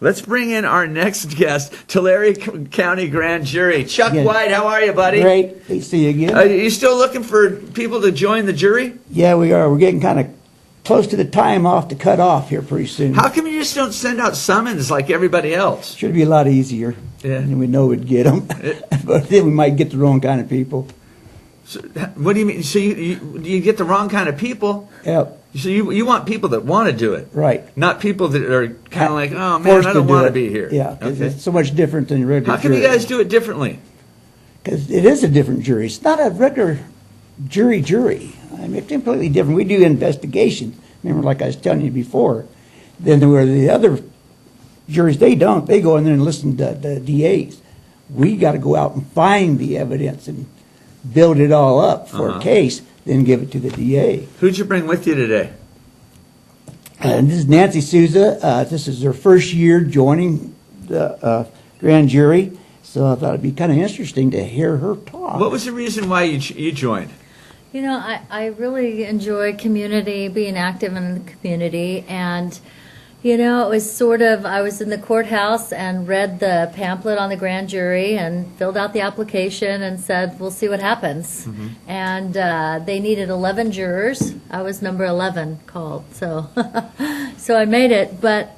Let's bring in our next guest, Tulare County Grand Jury. Chuck White, how are you, buddy? Great. Great to see you again. Are you still looking for people to join the jury? Yeah, we are. We're getting kind of close to the time off to cut off here pretty soon. How come you just don't send out summons like everybody else? Should be a lot easier. Yeah. And we know we'd get them. But then we might get the wrong kind of people. So, what do you mean? So you get the wrong kind of people? Yep. So you want people that want to do it, right? Not people that are kind of like, oh man, I don't want to be here. Yeah, because it's so much different than regular. How come you guys do it differently? Because it is a different jury. It's not a regular jury. I mean, it's completely different. We do investigations. Remember, like I was telling you before. Then there were the other juries. They don't. They go in there and listen to the DAs. We got to go out and find the evidence and build it all up for a case, then give it to the DA. Who'd you bring with you today? And this is Nancy Souza. This is her first year joining the grand jury, so I thought it'd be kind of interesting to hear her talk. What was the reason why you joined? You know, I really enjoy community, being active in the community, and you know, it was sort of, I was in the courthouse and read the pamphlet on the grand jury and filled out the application and said, we'll see what happens. And they needed 11 jurors. I was number 11 called, so so I made it. But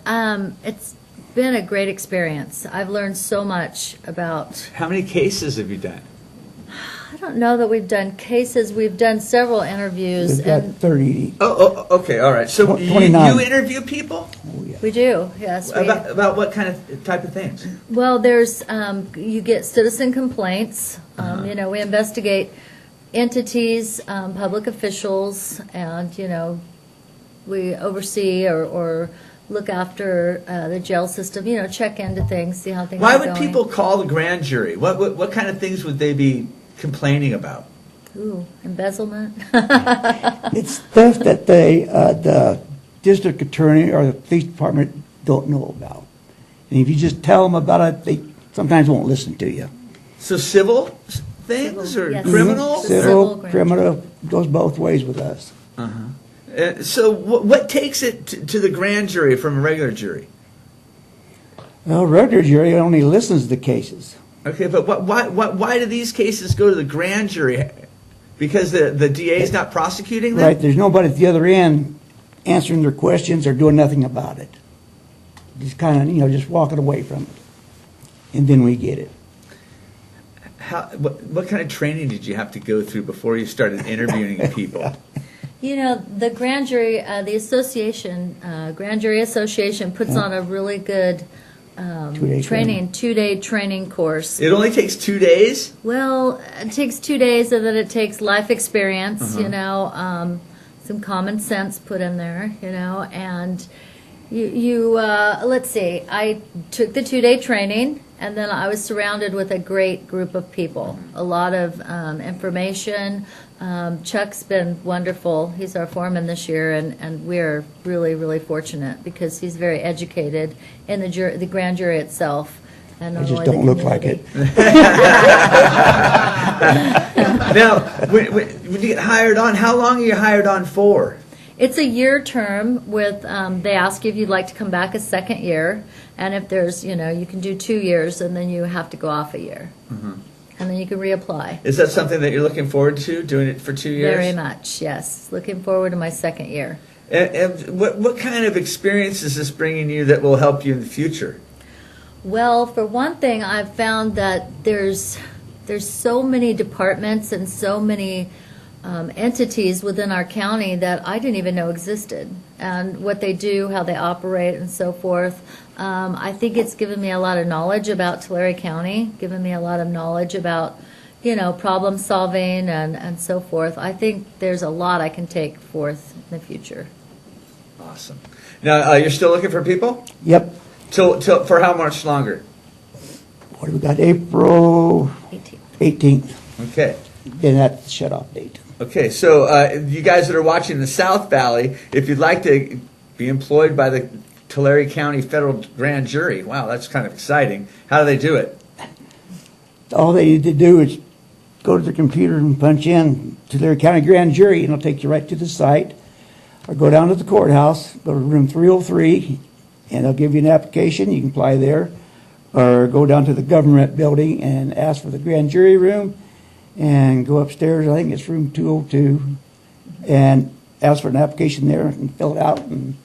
it's been a great experience. I've learned so much about... How many cases have you done? I don't know that we've done cases. We've done several interviews. We've got 30. Oh, okay, all right. So you interview people? Oh, yeah. We do, yes. About what kind of type of things? Well, there's you get citizen complaints. You know, we investigate entities, public officials, and you know, we oversee or look after the jail system. You know, check into things, see how things. Why are would going. people call the grand jury? What kind of things would they be complaining about? Ooh, embezzlement. It's stuff that the district attorney or the police department don't know about. And if you just tell them about it, they sometimes won't listen to you. So civil things or Yes. criminal? Civil, grand criminal, goes both ways with us. So what takes it to the grand jury from a regular jury? Well, regular jury only listens to the cases. Okay, but why do these cases go to the grand jury? Because the DA is not prosecuting them? Right, there's nobody at the other end answering their questions or doing nothing about it. Just kind of, you know, just walking away from it. And then we get it. What kind of training did you have to go through before you started interviewing people? You know, the grand jury, the association, Grand Jury Association puts on a really good two-day training course. It only takes 2 days? Well, it takes 2 days, and then it takes life experience, you know, some common sense put in there, you know, and you let's see, I took the 2-day training, and then I was surrounded with a great group of people, a lot of information. Chuck's been wonderful. He's our foreman this year, and we're really, really fortunate because he's very educated in the grand jury itself. And I just don't look like it. Now, when you get hired on, how long are you hired on for? It's a year term with, they ask you if you'd like to come back a second year, and if there's, you know, you can do 2 years, and then you have to go off a year. And then you can reapply. Is that something that you're looking forward to, doing it for 2 years? Very much, yes. Looking forward to my second year. And what kind of experience is this bringing you that will help you in the future? Well, for one thing, I've found that there's so many departments and so many entities within our county that I didn't even know existed, and what they do, how they operate, and so forth. I think it's given me a lot of knowledge about Tulare County, given me a lot of knowledge about, you know, problem solving and so forth. I think there's a lot I can take forth in the future. Awesome. Now, you're still looking for people? Yep. Till for how much longer? What do we got? April 18th. Okay. Then that's the shut-off date. Okay, so you guys that are watching the South Valley, if you'd like to be employed by the Tulare County Federal Grand Jury, wow, that's kind of exciting. How do they do it? All they need to do is go to the computer and punch in Tulare County Grand Jury, and it'll take you right to the site. Or go down to the courthouse, go to room 303, and they'll give you an application. You can apply there, or go down to the government building and ask for the grand jury room, and go upstairs. I think it's room 202, and ask for an application there and fill it out, and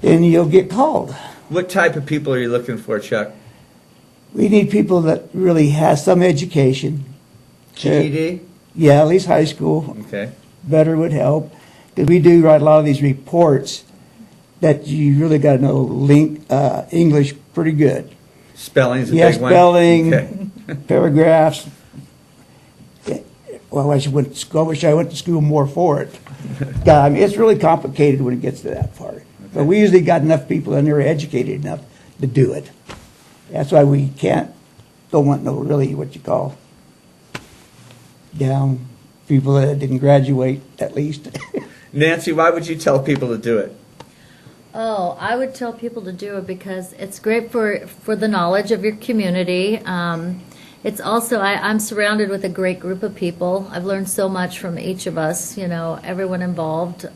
then you'll get called. What type of people are you looking for, Chuck? We need people that really has some education. GED? Yeah, at least high school. Okay. Better would help, because we do write a lot of these reports that you really got to know English pretty good. Spelling's a Yeah, big one? spelling, Okay. paragraphs. Well, I went to school. I wish I went to school more for it. God, I mean, it's really complicated when it gets to that part. But we usually got enough people in there educated enough to do it. That's why we don't want no really what you call down people that didn't graduate, at least. Nancy, why would you tell people to do it? Oh, I would tell people to do it because it's great for the knowledge of your community. It's also, I'm surrounded with a great group of people. I've learned so much from each of us, everyone involved.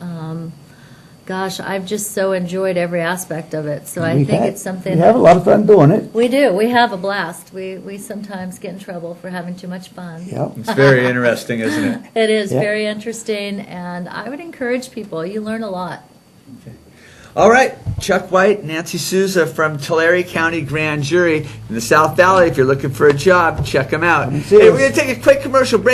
Gosh, I've just so enjoyed every aspect of it. So I think it's something. We have a lot of fun doing it. We do. We have a blast. We sometimes get in trouble for having too much fun. Yep. It's very interesting, isn't it? It is Yeah. very interesting, and I would encourage people. You learn a lot. All right, Chuck White, Nancy Souza from Tulare County Grand Jury in the South Valley. If you're looking for a job, check them out. Come and see Hey, us. we're going to take a quick commercial break.